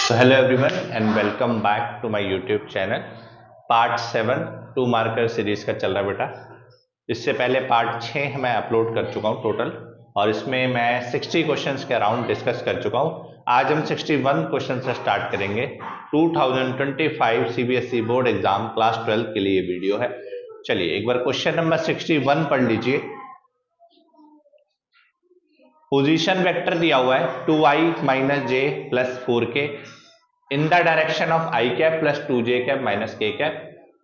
तो hello everyone and welcome back to my YouTube channel. Part 7 2 marker series का चल रहा है बेटा। इससे पहले पार्ट 6 मैं अपलोड कर चुका हूँ टोटल, और इसमें मैं 60 क्वेश्चंस के अराउंड डिस्कस कर चुका हूँ। आज हम 61 क्वेश्चन से स्टार्ट करेंगे। 2025 सीबीएसई बोर्ड एग्जाम क्लास 12 के लिए वीडियो है। चलिए एक बार क्वेश्चन नंबर 61 पढ़ लीजिए। पोजीशन वेक्टर दिया हुआ है 2i minus J plus 4k in the direction of I cap plus 2j cap minus k cap.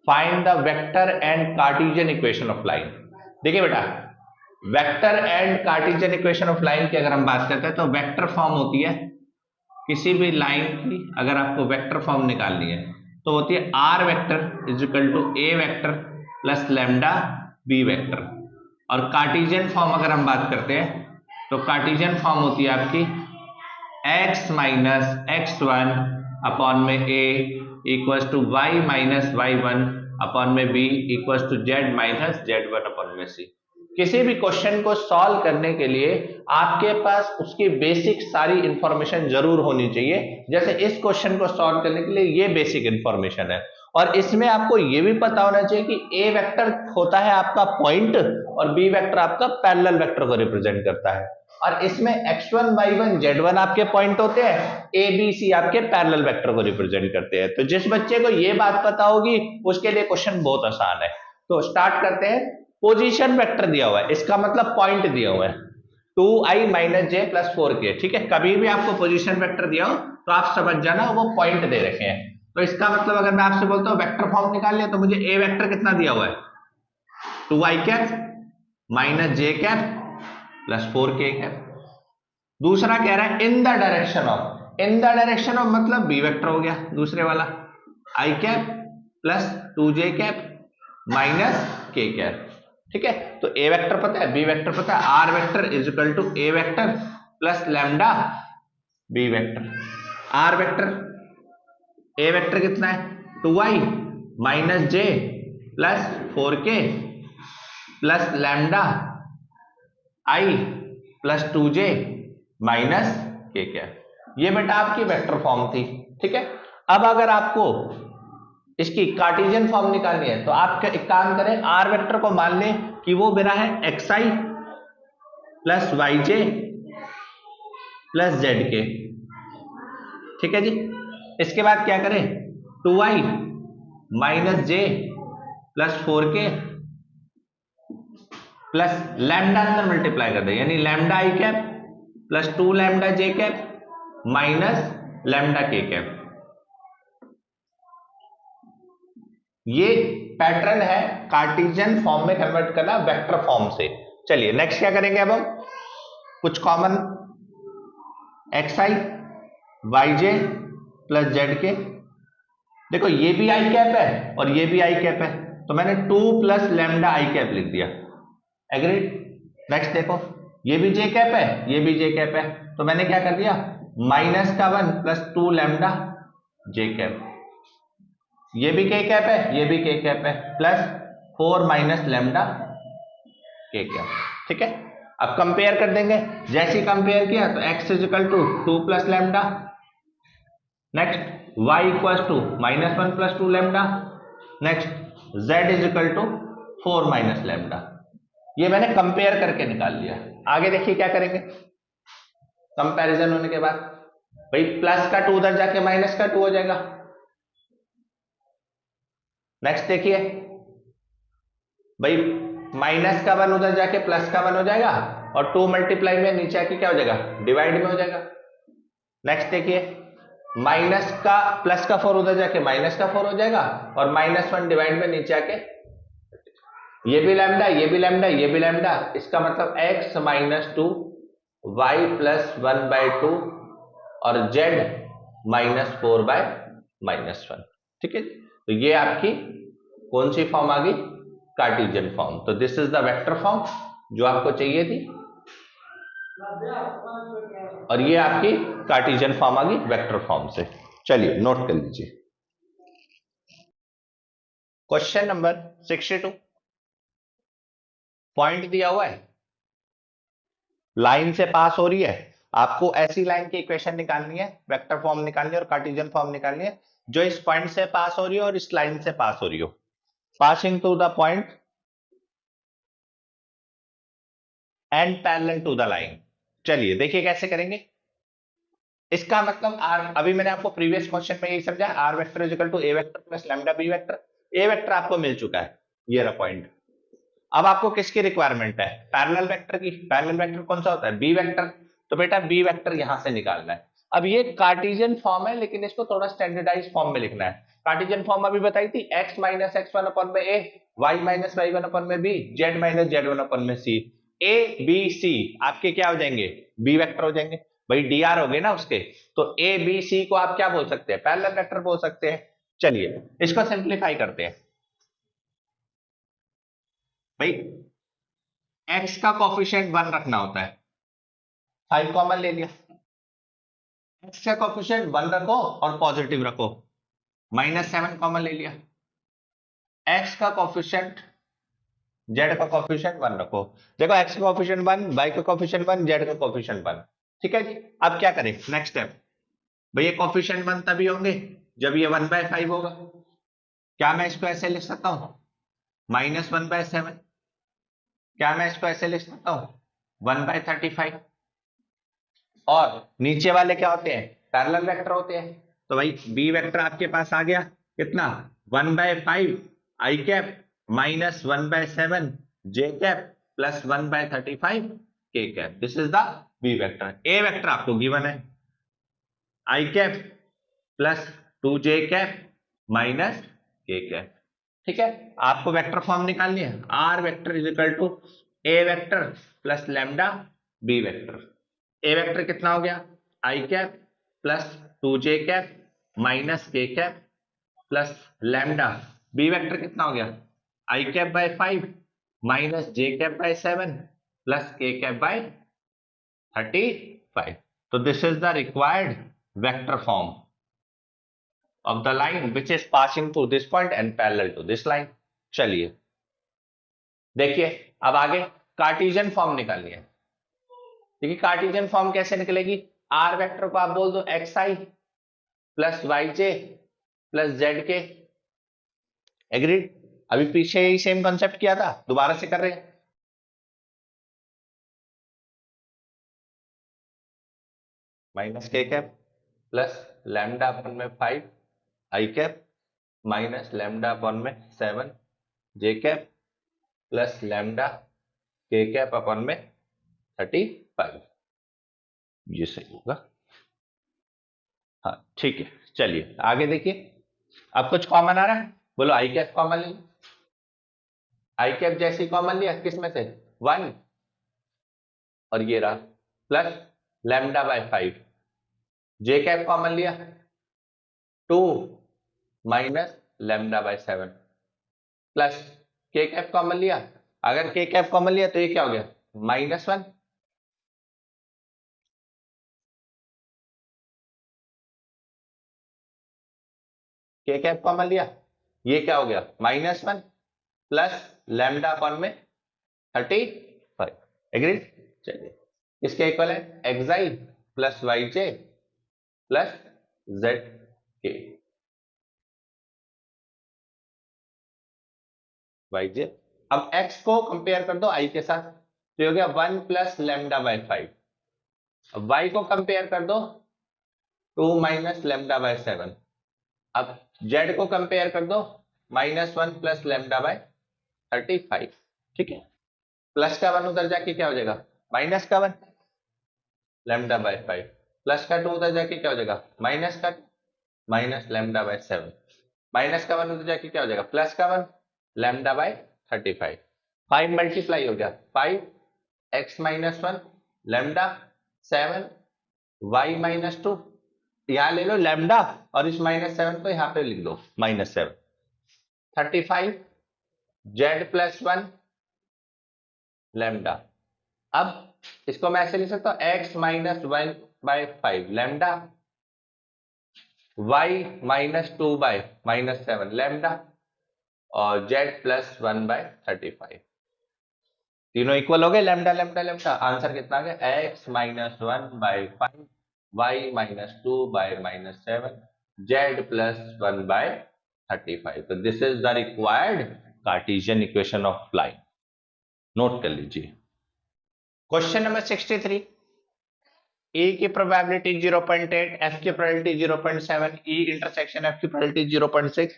Find the vector and Cartesian equation of line. देखिए बेटा, vector and Cartesian equation of line की अगर हम बात करते हैं तो vector form होती है किसी भी लाइन की। अगर आपको वेक्टर फॉर्म निकालनी है तो होती है r vector is equal to a vector plus lambda b vector. और कार्टेशियन फॉर्म अगर हम बात करते हैं तो कार्टेशियन फॉर्म होती है आपकी x माइनस x1 अपॉन में a equals to y minus y1 upon में b equals to z minus z1 upon में c। किसी भी क्वेश्चन को सॉल्व करने के लिए आपके पास उसकी बेसिक सारी इंफॉर्मेशन जरूर होनी चाहिए। जैसे इस क्वेश्चन को सॉल्व करने के लिए ये बेसिक इंफॉर्मेशन है, और इसमें आपको ये भी पता होना चाहिए कि a वेक्टर होता है आपका पॉइंट और b वेक्टर आपका पैरेलल वेक्टर को रिप्रेजेंट करता है। और इसमें x1 y1 z1 आपके पॉइंट होते हैं, a b c आपके पैरेलल वेक्टर को रिप्रेजेंट करते हैं। तो जिस बच्चे को ये बात पता होगी उसके लिए क्वेश्चन बहुत आसान है। तो स्टार्ट करते हैं। पोजीशन वेक्टर दिया हुआ है, इसका मतलब पॉइंट दिया हुआ है 2i माइनस जे प्लस 4k। ठीक है, कभी भी आपको पोजीशन वेक्टर दिया हो तो आप समझ जाना वो पॉइंट दे रखे हैं। तो इसका मतलब अगर मैं आपसे बोलता हूँ वेक्टर फॉर्म निकाल लिया तो मुझे a वेक्टर कितना दिया हुआ है 2i cap minus J cap plus 4k cap. दूसरा कह रहा है in the direction of, in the direction of मतलब बी वेक्टर हो गया दूसरे वाला i cap plus 2j cap minus k cap. ठीक है, तो a वेक्टर पता है, b वेक्टर पता है, r vector is equal to a vector plus lambda b vector. r vector a vector कितना है 2i minus j plus 4k plus lambda i plus 2j minus k cap. ये बेटा आपकी vector form थी। ठीक है, अब अगर आपको इसकी कार्टेशियन फॉर्म निकालनी है तो आप एक काम करें, आर वेक्टर को मान लें कि वो मेरा है xi plus yj plus zk। ठीक है जी, इसके बाद क्या करें 2i minus j plus 4k plus lambda अंदर मल्टीप्लाई कर दे, यानी lambda i cap plus 2 lambda j cap minus lambda k cap. ये पैटर्न है कार्टेशियन फॉर्म में कन्वर्ट करना वेक्टर फॉर्म से। चलिए नेक्स्ट क्या करेंगे, अब हम कुछ common xi yj plus zk। देखो ये भी i कैप है और ये भी i कैप है, तो मैंने 2 प्लस लैम्डा i कैप लिख दिया। एग्रीड। नेक्स्ट देखो ये भी j कैप है, ये भी j कैप है, तो मैंने क्या कर दिया माइनस का 1 प्लस 2 लैम्डा j कैप। ये भी k कैप है, ये भी k कैप है, plus 4 minus lambda k cap. ठीक है, अब कंपेयर कर देंगे। जैसे ही कंपेयर किया तो x is equal to 2 plus lambda, next y equal to minus 1 plus 2 lambda, next z is equal to 4 minus lambda. ये मैंने कंपेयर करके निकाल लिया। आगे देखिए क्या करेंगे कंपैरिजन होने के बाद। भाई प्लस का 2 उधर जाके माइनस का 2 हो जाएगा। नेक्स्ट देखिए भाई माइनस का 1 उधर जाके प्लस का 1 हो जाएगा, और 2 मल्टीप्लाई में नीचे आके क्या हो जाएगा डिवाइड में हो जाएगा। नेक्स्ट देखिए माइनस का प्लस का 4 उधर जाके माइनस का 4 हो जाएगा, और माइनस 1 डिवाइड में नीचे आके ये भी लैम्डा, ये भी लैम्डा, ये भी लैम्डा। इसका मतलब x minus 2 y plus 1 by 2 और z माइनस 4 बाय माइनस 1। ठीक है, तो ये आपकी कौन सी फॉर्म आ गई कार्टेशियन फॉर्म। तो this is the vector form जो आपको चाहिए थी, और ये आपकी कार्टेशियन फॉर्म आ गई वेक्टर फॉर्म से। चलिए नोट कर लीजिए क्वेश्चन नंबर 62। पॉइंट दिया हुआ है, लाइन से पास हो रही है, आपको ऐसी लाइन की इक्वेशन निकालनी है, वेक्टर फॉर्म निकालनी है और कार्टेशियन फॉर्म निकालनी है जो इस पॉइंट से पास हो रही हो और इस लाइन से पास हो रही हो, passing to the point and parallel to the line. चलिए देखिए कैसे करेंगे। इसका मतलब आर, अभी मैंने आपको प्रीवियस क्वेश्चन में यही समझा, r vector is equal to a vector plus lambda b vector. A vector आपको मिल चुका है, ये रहा पॉइंट। अब आपको किसकी रिक्वायरमेंट है? पैरेलल वेक्टर की। पैरेलल वेक्टर कौन सा होता है? B vector. तो बेटा बी वेक्टर यहां से निकालना है। अब ये कार्टेशियन फॉर्म है लेकिन इसको थोड़ा स्टैंडर्डाइज फॉर्म में लिखना है। कार्टेशियन फॉर्म अभी बताई थी, x माइनस एक्स वन अपन में A, y minus Y one अपन में B, z minus Z one अपन में सी। ए बी सी आपके क्या हो जाएंगे? बी वेक्टर हो जाएंगे भाई, डी आर हो गए ना उसके। तो ए बी सी को आप क्या बोल सकते हैं? पैरेलल वेक्टर बोल सकते हैं। चलिए इसको सिंप्लीफाई करते हैं भाई। x का कोफिशिएंट 1 रखना होता है, 5 कॉमन ले लिया। x का कोफिशिएंट 1 रखो और पॉजिटिव रखो, -7 कॉमन ले लिया। x का कोफिशिएंट, z का कोफिशिएंट 1 रखो। देखो x का कोफिशिएंट 1, y का कोफिशिएंट 1, z का कोफिशिएंट 1। ठीक है जी। अब क्या करें? नेक्स्ट स्टेप भैया, कोफिशिएंट 1 तभी होंगे जब ये 1/5 होगा। क्या मैं इसको ऐसे लिख सकता हूं? -1/7। क्या मैं इसको ऐसे लिख सकता हूं? 1/35। और नीचे वाले क्या होते हैं? पैरेलल वेक्टर होते हैं। तो भाई बी वेक्टर आपके पास आ गया कितना? 1/5 i cap minus 1/7 j cap plus 1/35 k cap. This is the b vector. A vector आपको गिवन है, i cap plus 2 j cap minus k cap. ठीक है, आपको वेक्टर फॉर्म निकालनी है। R vector is equal to a vector plus lambda b vector. A vector कितना हो गया? आई cap plus 2 j cap minus k cap plus lambda. B vector कितना हो गया? आई cap by 5 minus J cap by 7 plus K cap by 35। तो this is the required vector form of the line which is passing through this point and parallel to this line। चलिए देखिए अब आगे Cartesian form निकालनी है। देखिए Cartesian form कैसे निकलेगी? आर वेक्टर को आप बोल दो एक्स आई प्लस वाई जे प्लस जेड के। एग्रीड? अभी पीछे ही सेम कॉन्सेप्ट किया था, दोबारा से कर रहे हैं। Minus k cap plus lambda अपन में 5 आई कैप माइनस लैम्डा अपन में 7 जे कैप प्लस लैम्डा के कैप अपन में 35। ये सही होगा। हाँ ठीक है, चलिए आगे देखिए। अब कुछ कॉमन आ रहा है, बोलो आई कैप कॉमन ले। आई कैप जैसी कॉमन लिया किसमें से? 1 और ये रहा plus lambda by 5। J cap common लिया 2 minus lambda by 7 plus K cap common लिया। अगर के कैप कॉमन लिया तो ये क्या हो गया? -1। के कैप कॉमन लिया, ये क्या हो गया? -1 प्लस लैम्डा अपन में 35। एग्री? चलिए इसके इक्वल है एक्स प्लस वाई जे प्लस जेड के। वाई जे, अब x को कंपेयर कर दो i के साथ, तो हो गया 1 प्लस लैम्डा बाय 5। अब y को कंपेयर कर दो 2 माइनस लैम्डा बाय 7। अब z को कंपेयर कर दो -1 प्लस लैम्डा बाय 35। ठीक है, प्लस का 1 उधर जाके क्या हो जाएगा? माइनस का 1 लैम्डा बाय 5 प्लस का 2 उधर जाके क्या हो जाएगा? माइनस का माइनस लैम्डा बाय 7 माइनस का 1 उधर जाके क्या हो जाएगा? प्लस का 1 लैम्डा बाय 35। 5 मल्टीप्लाई हो गया 5 x minus 1 lambda 7 y minus 2। यहां ले लो लैम्डा और इस -7 को यहां पे लिख दो -7। 35 z प्लस 1 लैम्डा। अब इसको मैं ऐसे लिख सकता हूं x minus 1 by 5 lambda y minus 2 by -7 lambda और z प्लस 1 बाय 35। तीनों इक्वल हो गए, लैम्डा लैम्डा लैम्डा, आंसर कितना आ गया, x minus 1/5 y minus 2/-7 z plus 1/35। तो this is the required Cartesian equation of line. Note कर लीजिए। Question number 63, ए की प्रोबेबिलिटी 0.8, एफ की प्रोबेबिलिटी 0.7, ई इंटरसेक्शन एफ की प्रोबेबिलिटी 0.6,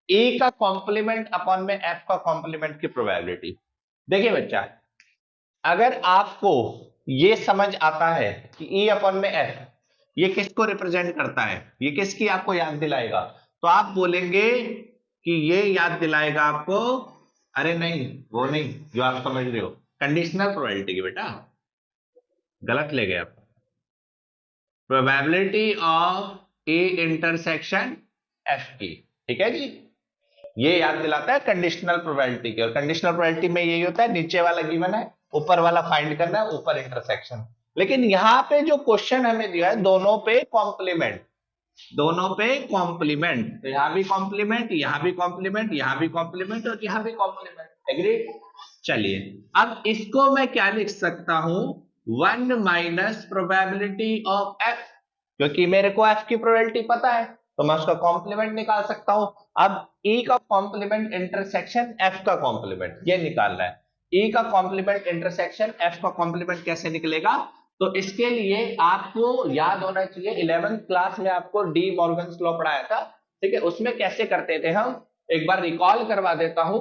ए का कॉम्प्लीमेंट अपॉन में एफ का कॉम्प्लीमेंट की प्रोबेबिलिटी। देखिए बच्चा, अगर आपको ये समझ आता है कि ई अपॉन में एफ ये किसको रिप्रेजेंट करता है, ये किसकी आपको याद दिलाएगा, तो आप बोलेंगे कि ये याद दिलाएगा आपको, अरे नहीं वो नहीं जो आप समझ रहे हो, कंडीशनल प्रोबेबिलिटी की। बेटा गलत ले गए आप। Probability of A intersection F की, ठीक है जी, ये याद दिलाता है कंडीशनल प्रोबेबिलिटी की। और कंडीशनल प्रोबेबिलिटी में यही होता है, नीचे वाला गिवन है, ऊपर वाला फाइंड करना है, ऊपर इंटरसेक्शन। लेकिन यहां पे जो क्वेश्चन हमें दिया है, दोनों पे कॉम्प्लीमेंट, दोनों पे कॉम्प्लीमेंट, तो यहां भी कॉम्प्लीमेंट, यहां भी कॉम्प्लीमेंट, यहां भी कॉम्प्लीमेंट और यहां भी कॉम्प्लीमेंट। एग्री? चलिए, अब इसको मैं क्या लिख सकता हूं, 1 माइनस प्रोबेबिलिटी ऑफ एफ, क्योंकि मेरे को एफ की प्रोबेबिलिटी पता है तो मैं उसका कॉम्प्लीमेंट निकाल सकता हूं। अब ई का कॉम्प्लीमेंट इंटरसेक्शन एफ का कॉम्प्लीमेंट ये निकालना है। ई का कॉम्प्लीमेंट इंटरसेक्शन एफ का कॉम्प्लीमेंट कैसे निकलेगा, तो इसके लिए आपको याद होना चाहिए, 11th क्लास में आपको डी मॉर्गन्स लॉ पढ़ाया था, ठीक है, उसमें कैसे करते थे हम, एक बार रिकॉल करवा देता हूं।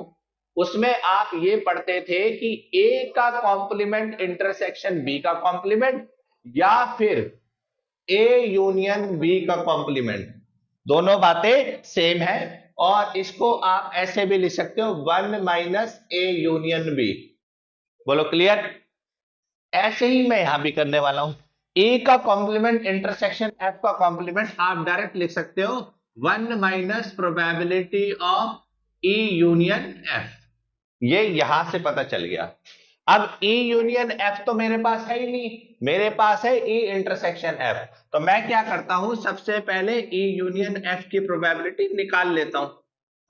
उसमें आप ये पढ़ते थे कि ए का कॉम्प्लीमेंट इंटरसेक्शन बी का कॉम्प्लीमेंट, या फिर ए यूनियन बी का कॉम्प्लीमेंट, दोनों बातें सेम है। और इसको आप ऐसे भी लिख सकते हो, 1 माइनस ए यूनियन बी। बोलो क्लियर? ऐसे ही मैं यहां भी करने वाला हूं, ए का कॉम्प्लीमेंट इंटरसेक्शन एफ का कॉम्प्लीमेंट आप डायरेक्ट लिख सकते हो 1 minus probability of E union F. ये यहां से पता चल गया। अब ई यूनियन एफ तो मेरे पास है ही नहीं, मेरे पास है ई इंटरसेक्शन एफ। तो मैं क्या करता हूं, सबसे पहले ई यूनियन एफ की प्रोबेबिलिटी निकाल लेता हूं,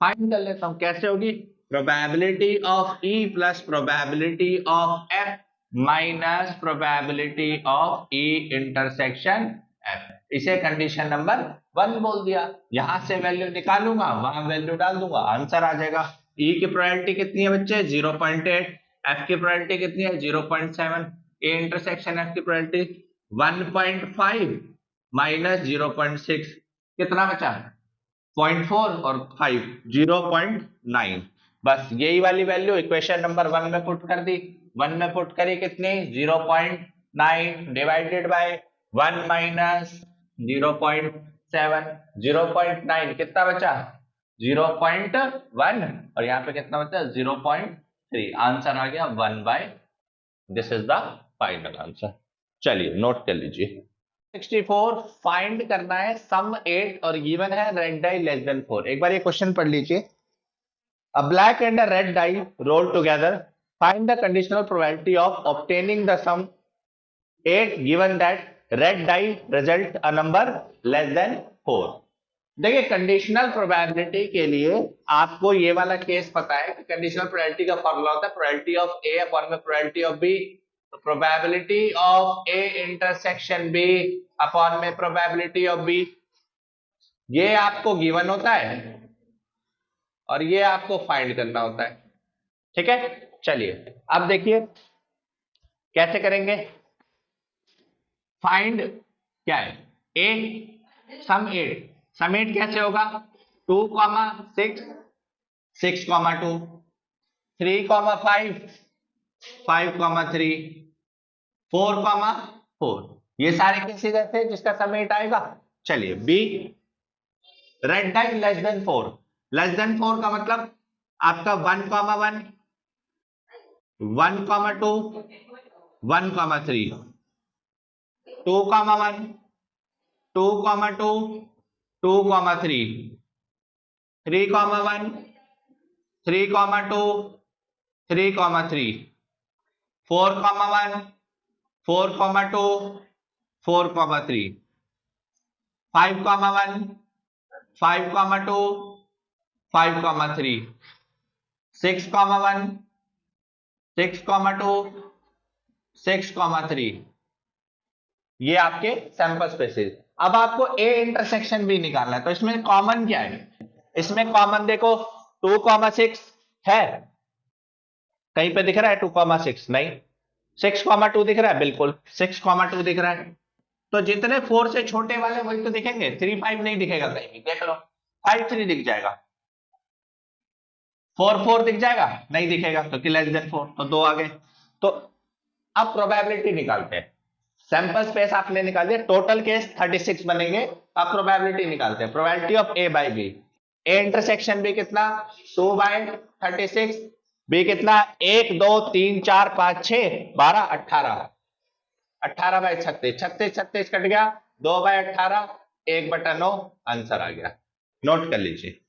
फाइंड कर लेता हूं। कैसे होगी, probability of E plus probability of F minus probability of E intersection F. इसे कंडीशन नंबर 1 बोल दिया। यहां से वैल्यू निकालूंगा, वहां वैल्यू डाल दूंगा, आंसर आ जाएगा। ई की प्रोबेबिलिटी कितनी है बच्चे, 0.8, एफ की प्रोबेबिलिटी कितनी है, 0.7, ए इंटरसेक्शन एफ की प्रोबेबिलिटी 1.5 माइनस 0.6, कितना बचा, 0.4 और 5 0.9। बस यही वाली वैल्यू इक्वेशन नंबर 1 में पुट कर दी। 1 में पुट करी कितनी, 0.9 डिवाइडेड बाय 1 माइनस 0.7, 0.9 कितना बचा, 0.1, और यहाँ पे कितना बचा, 0.3। आंसर आ गया 1/, this is the final answer. चलिए नोट कर लीजिए। 64 फाइंड करना है सम 8 और गिवन है रेड डाई लेस देन 4। एक बार ये क्वेश्चन पढ़ लीजिए। A black and a red die roll together. Find the conditional probability of obtaining the sum 8 given that red die result a number less than 4। देखिए, conditional probability के लिए आपको ये वाला केस पता है कि कंडीशनल प्रोबेबिलिटी का फॉर्मूला होता है प्रोबेबिलिटी ऑफ ए अपॉन में प्रोबेबिलिटी ऑफ बी। तो probability of A intersection B upon में प्रोबेबिलिटी ऑफ बी, ये आपको गिवन होता है और ये आपको फाइंड करना होता है, ठीक है। चलिए अब देखिए कैसे करेंगे। फाइंड क्या है, ए सम 8, सम 8 कैसे होगा, 2,6, 6,2, 3,5, 5,3, 4,4, ये सारे कैसे थे जिसका सम 8 आएगा। चलिए B, red die less than 4, less than 4 का मतलब आपका 1,1, 1,2, 1,3, 2,1, 2,2, 2,3, 3,1, 3,2, 3,3, 4,1, 4,2, 4,3, 5,1, 5,2, 5,3, 6,1, 6,2 6,3 ये आपके सैंपल स्पेसेस। अब आपको ए इंटरसेक्शन भी निकालना है, तो इसमें कॉमन क्या है? इसमें कॉमन देखो 2,6 है, कहीं पे दिख रहा है 2,6? नहीं। 6,2 दिख रहा है, बिल्कुल 6,2 दिख रहा है। तो जितने 4 से छोटे वाले वही तो दिखेंगे, 3, 5 नहीं दिखेगा कहीं भी, देख लो 5, 3 दिख जाएगा, 4, 4 दिख जाएगा, नहीं दिखेगा क्योंकि लेस देन 4, तो 2 आ गए। तो अब प्रोबेबिलिटी निकालते हैं। सैंपल स्पेस आपने निकाल दिया, टोटल केस 36 बनेंगे। अब प्रोबेबिलिटी निकालते हैं, probability of A by B. A intersection B कितना? 2/36। बी कितना? 1 2 3 4 5 6 12 18। 18/36, 36 36 कट गया, 2/18, 1/9 आंसर आ गया। नोट कर लीजिए।